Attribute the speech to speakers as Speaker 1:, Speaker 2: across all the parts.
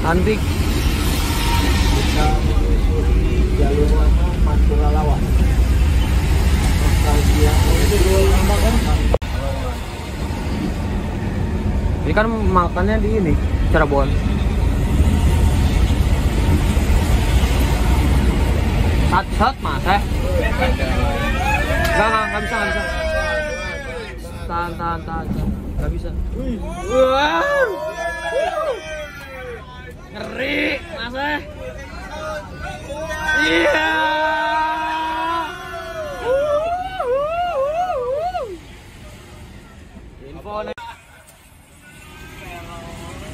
Speaker 1: Antik.
Speaker 2: Bisa menyusuri jalur lama Pantura Lawas. Nostalgia. Itu dua lama kan?
Speaker 1: Ini kan makannya di ini, Cirebon. Sat mas nggak bisa. Tahan, nggak bisa. Wow. Ngeri mas iya. Info nih.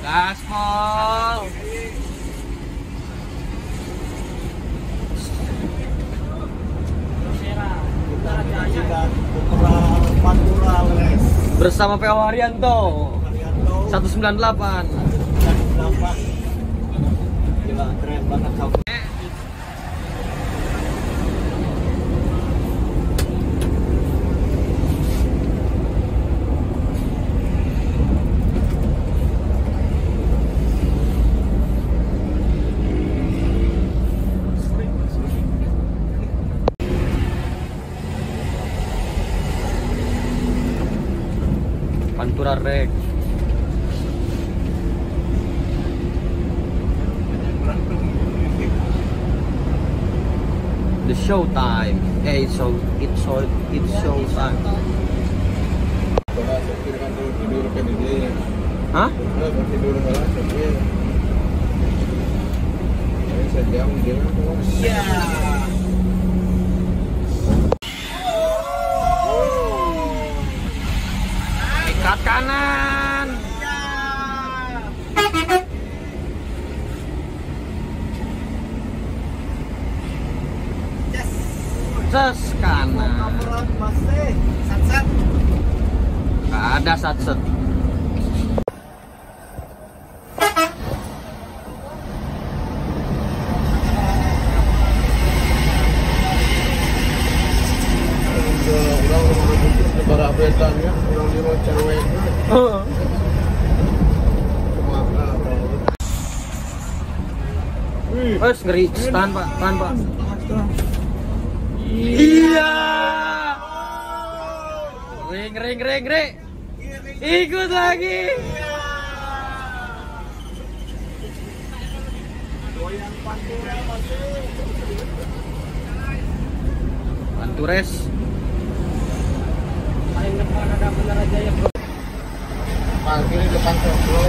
Speaker 1: Gaspol. Bersama PO Haryanto 198.
Speaker 2: Gila, keren banget kamu.
Speaker 1: Pantura Rex. The show time. It's show time. Hah?
Speaker 2: Iya.
Speaker 1: Ikat kanan. Ses kanan.
Speaker 2: Sat-sat.
Speaker 1: Gak ada sat-set. Ngeri, tahan pak. Iya. Ngeri. Ikut lagi. Pantures. Paling depan ada Banjarajaya bro.
Speaker 2: Parkir di depan Sosro.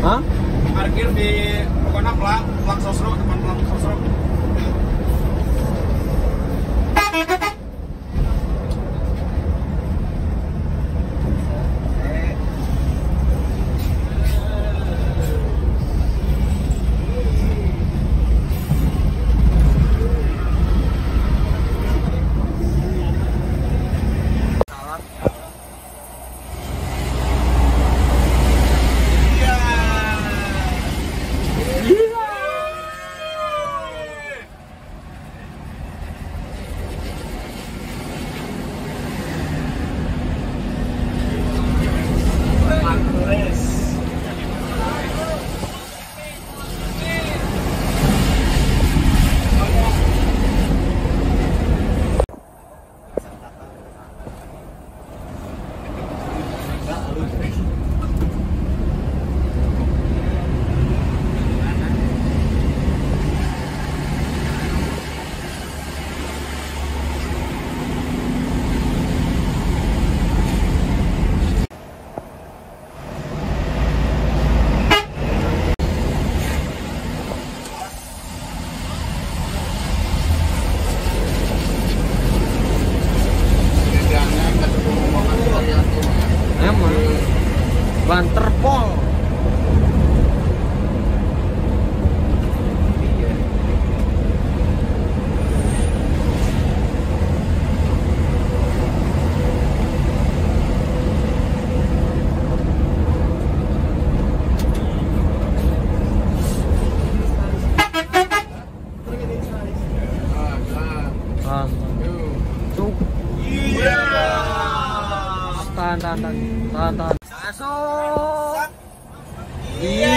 Speaker 1: Hah?
Speaker 2: Parkir di pokoknya Plang Sosro, depan Plang Sosro.
Speaker 1: Banterpol. Tahan. Masuk. Iya.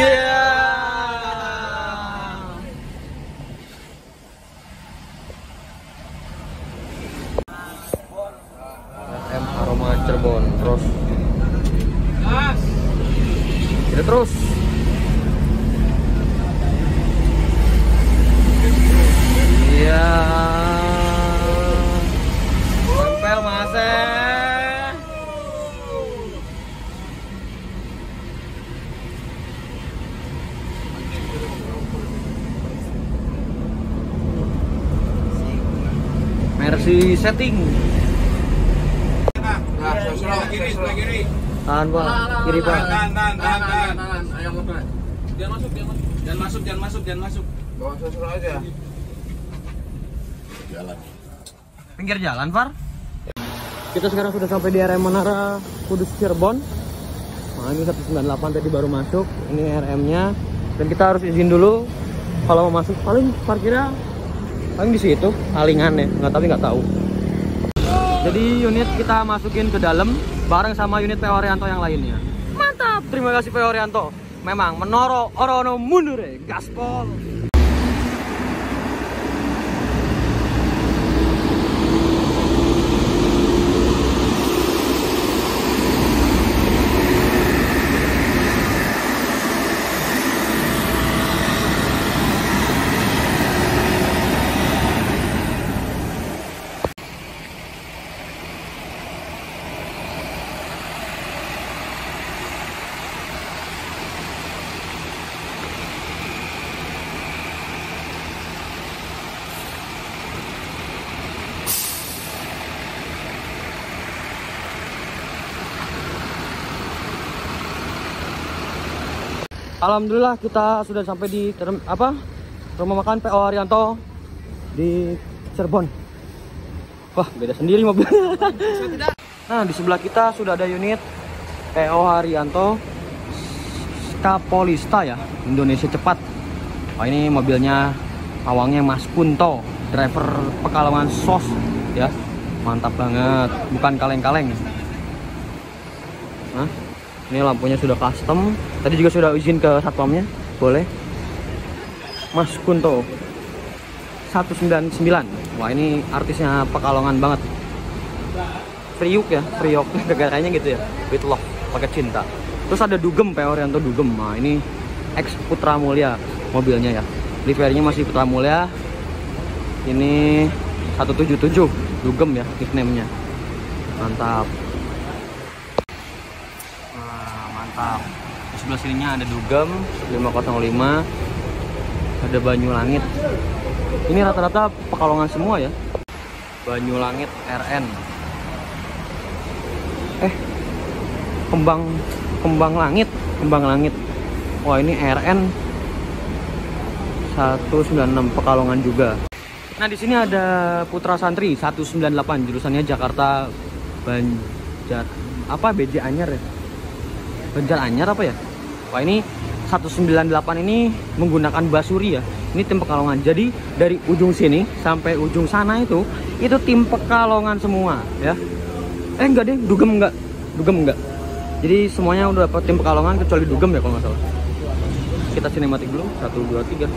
Speaker 1: Kasih setting.
Speaker 2: Nah, sebelah kiri.
Speaker 1: Tahan Pak, kiri Pak.
Speaker 2: Tahan. Ayo motor. Jangan masuk. Bawa sosro aja. Jalan.
Speaker 1: Pinggir jalan, Far. Kita sekarang sudah sampai di RM Menara Kudus Cirebon. Nah, ini 198 tadi baru masuk. Ini RM-nya. Dan kita harus izin dulu kalau mau masuk. Paling parkirnya paling di situ, alingan ya. Nggak tahu. Jadi unit kita masukin ke dalam bareng sama unit PO Haryanto yang lainnya. Mantap. Terima kasih PO Haryanto. Memang menoro orono mundur gaspol. Alhamdulillah kita sudah sampai di rumah makan PO Haryanto di Cirebon. Wah, beda sendiri mobilnya. Nah, di sebelah kita sudah ada unit PO Haryanto Skapolista ya, Indonesia Cepat. Wah, ini mobilnya awangnya Mas Kunto, driver Pekalongan SOS ya. Mantap banget, bukan kaleng-kaleng. Nah, ini lampunya sudah custom. Tadi juga sudah izin ke satpamnya, boleh. Mas Kunto 199. Wah, ini artisnya Pekalongan banget. Priuk ya, Priok negaranya gitu ya. With love, pakai cinta. Terus ada Dugem, PO Haryanto Dugem. Nah, ini ex Putra Mulia mobilnya ya. Liverynya masih Putra Mulia. Ini 177 Dugem ya nickname-nya. Mantap. Di sebelah sininya ada Dugem 505, ada Banyulangit. Ini rata-rata Pekalongan semua ya. Banyulangit RN. Kembang Langit. Wah, ini RN 196 Pekalongan juga. Nah, di sini ada Putra Santri 198, jurusannya Jakarta BJ Anyar ya. Banjar Anyar apa ya? Wah, ini 198 ini menggunakan Basuri ya. Ini tim Pekalongan. Jadi dari ujung sini sampai ujung sana itu tim Pekalongan semua ya. Enggak deh, Dugem enggak. Jadi semuanya udah dapat tim Pekalongan kecuali Dugem ya kalau nggak salah. Kita sinematik dulu. 1, 2, 3.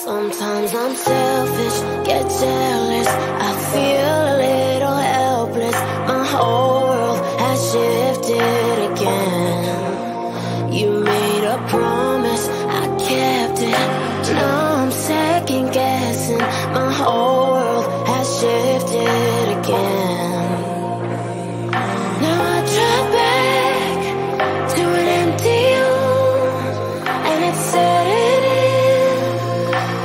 Speaker 3: Sometimes I'm selfish, get jealous. I feel a little helpless. My whole world has shifted again. You made a promise, I kept it. Now I'm second guessing. My whole world has shifted again. Now I drop back to an empty room, and it's setting in.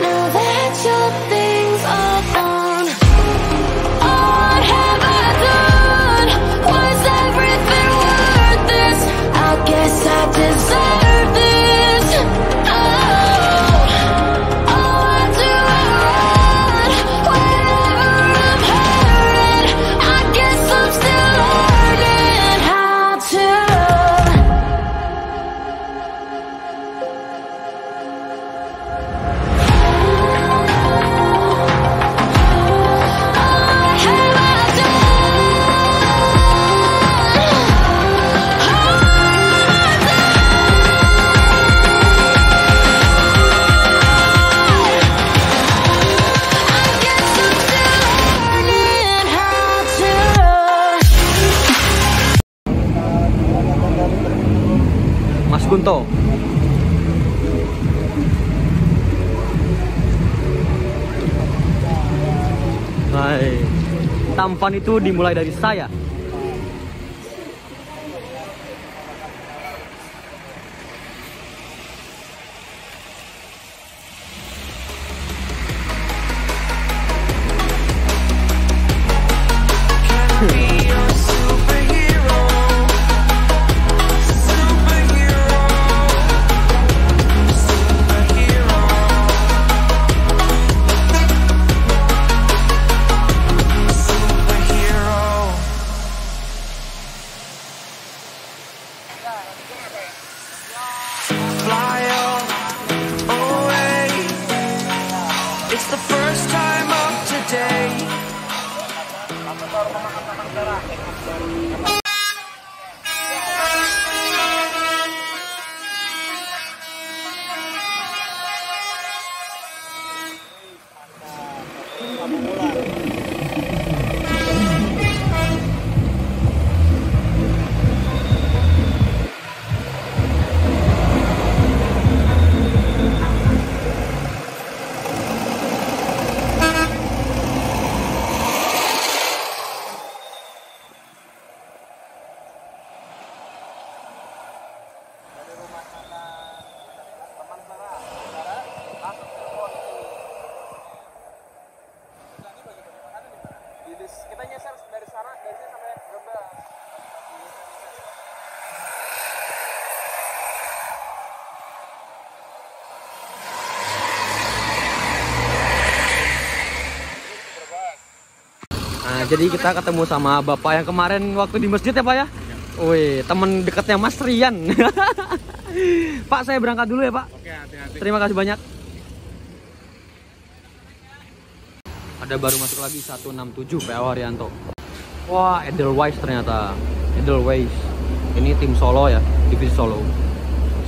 Speaker 3: Now that your things are gone, what have I done? Was everything worth this? I guess I deserve this. I do run whenever I'm hurting. I guess I'm still learning how to run.
Speaker 1: Mas Kunto. Hai. Tampan itu dimulai dari saya.
Speaker 2: baru memakan taman merah. Kita nyeser dari sana, dari sini sampai Brebes.
Speaker 1: Nah, jadi kita ketemu sama Bapak yang kemarin waktu di masjid ya Pak ya? Wih, temen dekatnya Mas Rian. Pak, saya berangkat dulu ya Pak.
Speaker 2: Oke, hati-hati.
Speaker 1: Terima kasih banyak. Ada baru masuk lagi 167 PO Haryanto. Wah, Edelweiss ternyata. Edelweiss. Ini tim Solo ya, divisi Solo.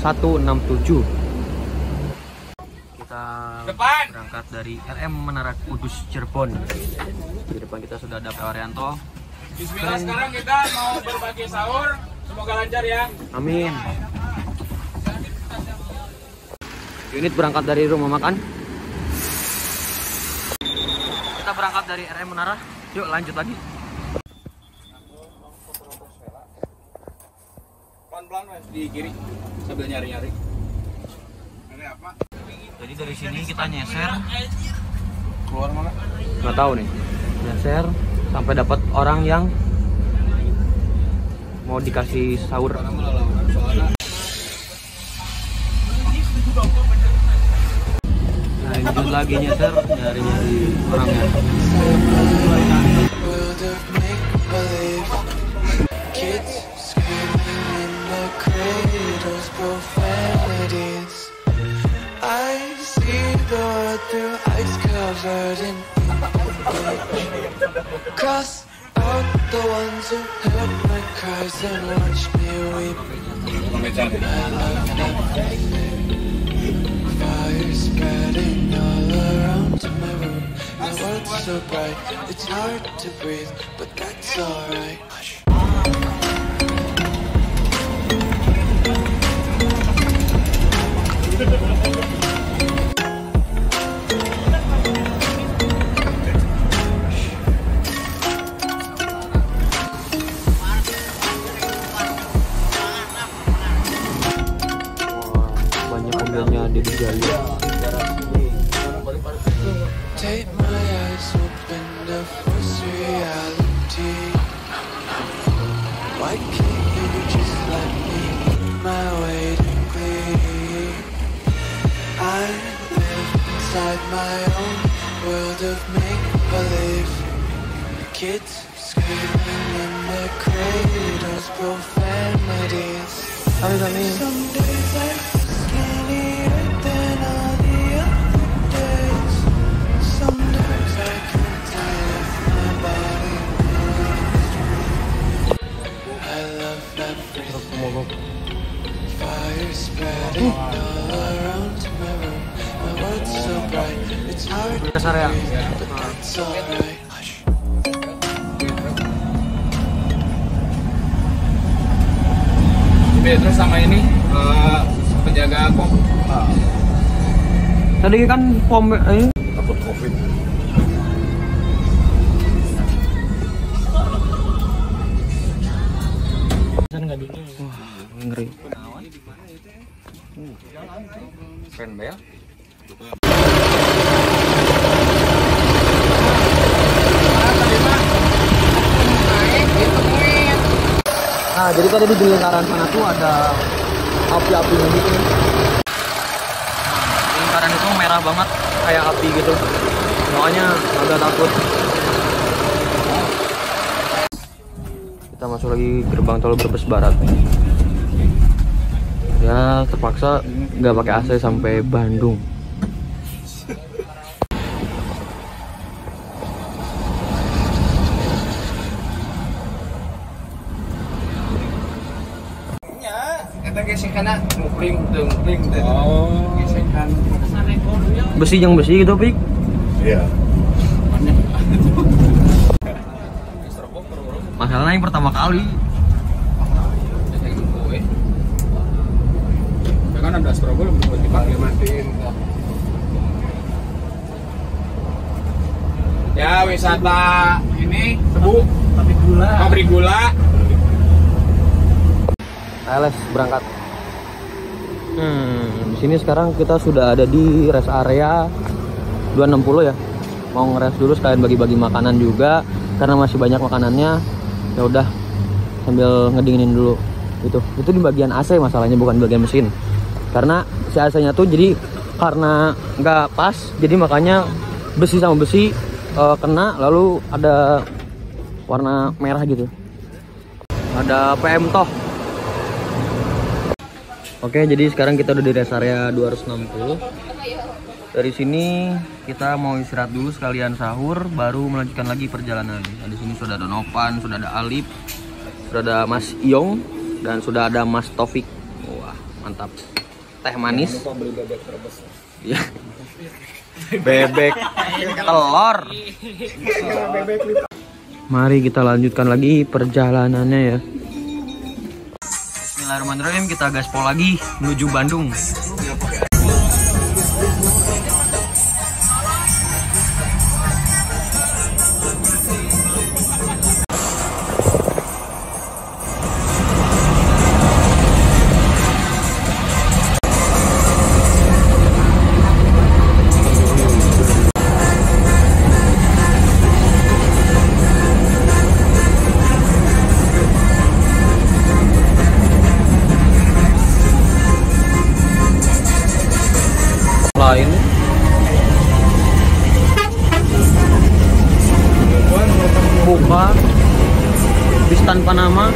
Speaker 1: 167. Kita berangkat dari RM Menara Kudus Cirebon. Di depan kita sudah ada PO Haryanto.
Speaker 2: Bismillah, sekarang kita mau berbagi sahur. Semoga lancar ya.
Speaker 1: Amin. Unit berangkat dari rumah makan. Kita berangkat dari RM Menara. Yuk lanjut lagi.
Speaker 2: Pelan-pelan Mas, di kiri sambil nyari-nyari. Ini apa?
Speaker 1: Jadi dari sini kita nyeser.
Speaker 2: Keluar mana?
Speaker 1: Nggak tahu nih. Nyeser sampai dapat orang yang mau dikasih sahur. Nah, lanjut lagi nyeser nyari-nyari orangnya.
Speaker 4: Cross out the ones who heard my cries and watched me weep. I love nothing. Fire spreading all around my room. My world's so bright, it's hard to breathe, but that's alright. Take my eyes open to force reality. Why can't you just let me eat my weight in glee? I live inside my own world of make-believe. Kids screaming in their cradles, profanities. Some days I feel skinnier than all the other days. Sometimes I can't tell if my body moves. I love everything. Fire spreading all around my room. My world's so bright, it's hard to breathe, but that's alright.
Speaker 2: Terus sama ini penjaga pom.
Speaker 1: Tadi kan pom ini
Speaker 2: Takut COVID.
Speaker 1: ngeri. Fanbel. Nah, jadi tadi di lingkaran sana tuh ada api-apinya gitu. Lingkaran itu merah banget, kayak api gitu. Makanya agak takut. Kita masuk lagi gerbang tol Brebes Barat. Ya, terpaksa nggak pakai AC sampai Bandung.
Speaker 2: karena ngupling tuh. Oh, gesekan.
Speaker 1: Besi yang besi gitu, Pik.
Speaker 5: Iya.
Speaker 1: Masalahnya yang pertama kali.
Speaker 2: Ya kan ada strobo belum dipakai matiin. Ya wisata ini Tebu pabrik gula.
Speaker 1: Ales berangkat. Di sini sekarang kita sudah ada di rest area 260 ya. Mau ngeres dulu sekalian bagi-bagi makanan juga karena masih banyak makanannya. Ya udah sambil ngedinginin dulu. Itu di bagian AC masalahnya, bukan bagian mesin. Karena si AC-nya tuh jadi karena nggak pas, jadi makanya besi sama besi kena, lalu ada warna merah gitu. Ada PM toh. Oke, jadi sekarang kita udah di rest area 260. Dari sini kita mau istirahat dulu sekalian sahur, baru melanjutkan lagi perjalanan. Nah, di sini sudah ada Nopan, sudah ada Alip, sudah ada Mas Iong, dan sudah ada Mas Taufik. Wah, mantap. Teh manis. Iya. Bebek telur. Mari kita lanjutkan lagi perjalanannya ya. Bismillahirrahmanirrahim, kita gaspol lagi menuju Bandung. Lain buka bis tanpa nama.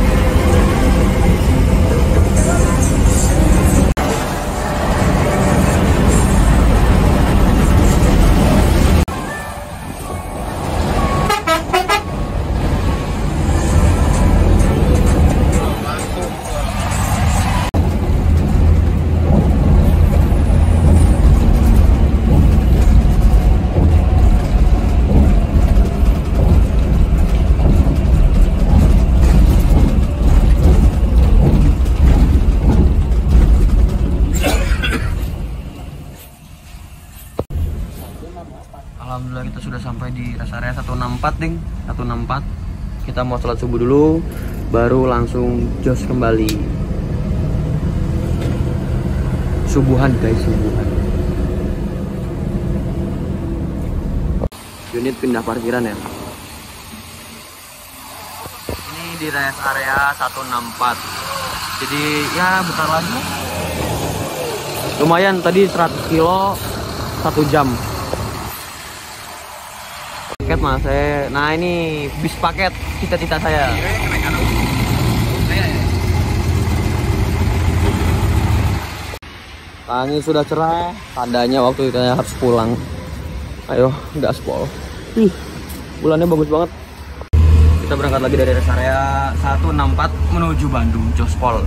Speaker 1: Alhamdulillah kita sudah sampai di rest area 164 ding. 164. Kita mau sholat subuh dulu, baru langsung jos kembali. Subuhan guys, subuhan. Unit pindah parkiran ya. Ini di rest area 164. Jadi ya bentar lagi. Lumayan tadi 100 kilo 1 jam. Paket mas, nah ini bis paket cita-cita saya. Langit sudah cerah, tandanya waktu kita harus pulang. Ayo, gaspol. Ih, bulannya bagus banget. Kita berangkat lagi dari rest area 164 menuju Bandung, Jospol.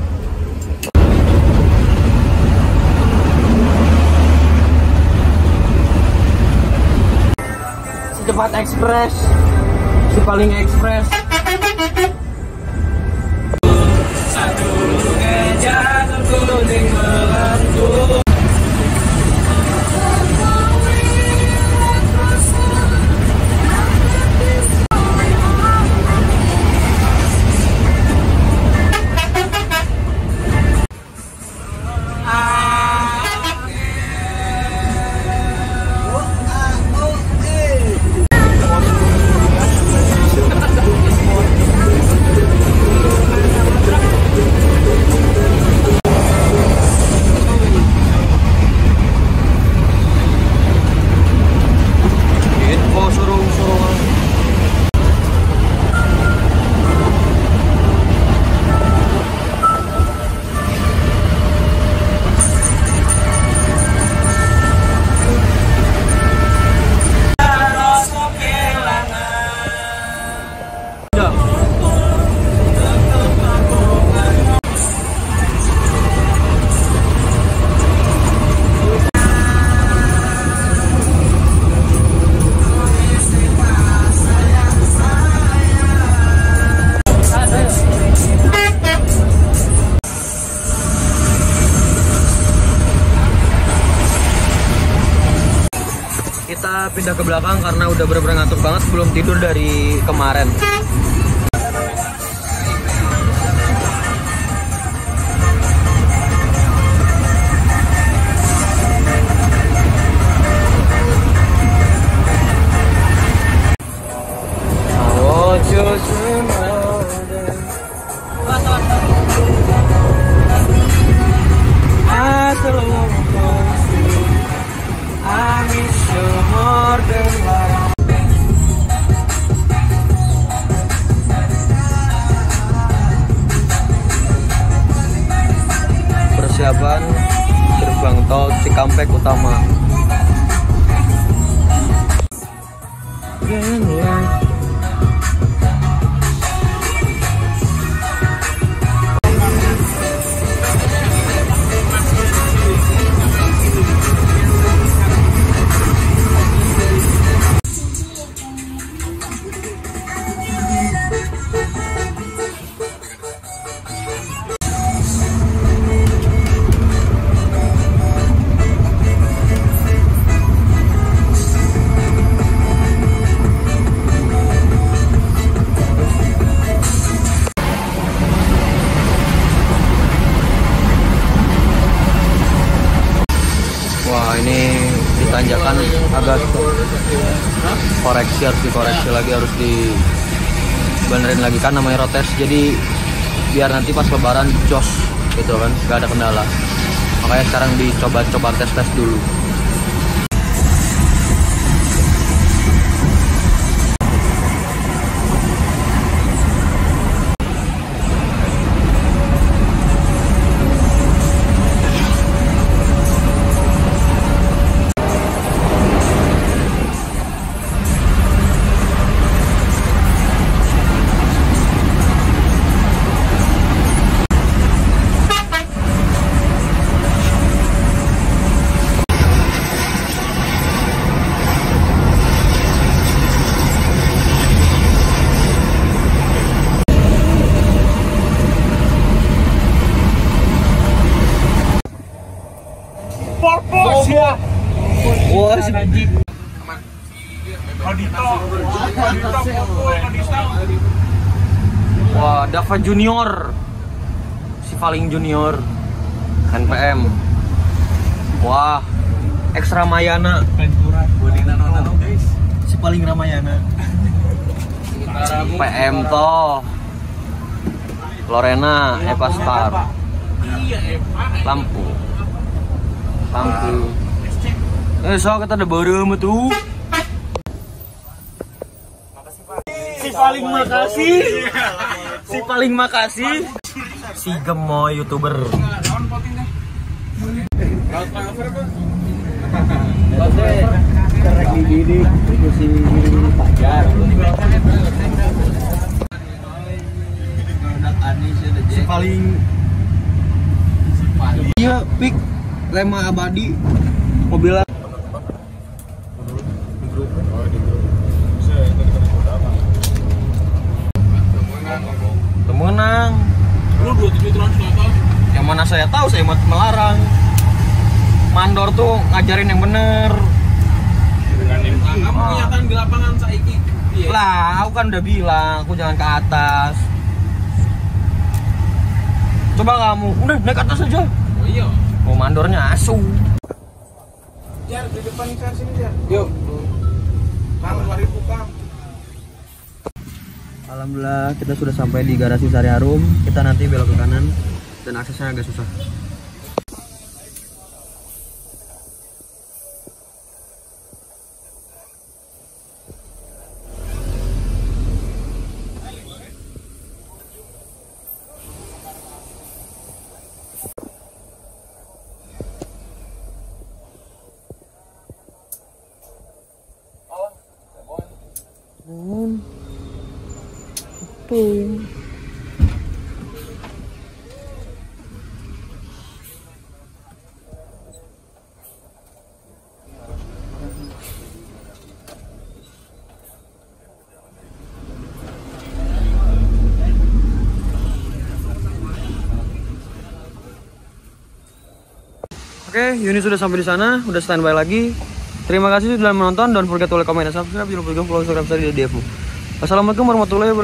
Speaker 1: Cepat ekspres, si paling ekspres. Satu gajah terguling melengkung. pindah ke belakang karena udah bener-bener ngantuk banget, belum tidur dari kemarin. Persiapan gerbang tol Cikampek Utama. Wah, ini ditanjakan agak koreksi, harus dikoreksi lagi, harus dibenerin lagi kan namanya road test. Jadi biar nanti pas lebaran jos gitu kan, gak ada kendala. Makanya sekarang dicoba tes dulu. Wah, wah, Dava Junior, si paling junior, NPM. Wah, X Ramayana, si paling Ramayana. PM toh, Lorena, Eva Star, lampu. So kita ada baru tuh. Si paling makasih. Si gemoy YouTuber. Si paling. Iya, pik Lema abadi mobil. Temenang. Lu 27 tahun Selatan. Yang mana saya tahu, saya melarang. Mandor tuh ngajarin yang bener. Kamu kelihatan di lapangan saiki. Lah, aku kan udah bilang, aku jangan ke atas. Coba kamu, udah naik atas aja. Oh iya. Oh, mandornya asu. Jar, di depan ke sini, Jar. Yuk. Kang 2000 Kang. Alhamdulillah kita sudah sampai di garasi Sari Harum. Kita nanti belok ke kanan dan aksesnya agak susah. Oke, Yuni sudah sampai di sana, udah standby lagi. Terima kasih sudah menonton. Don't forget to like, comment, dan subscribe. Jangan lupa follow Instagram saya di Devu. Assalamualaikum warahmatullahi wabarakatuh.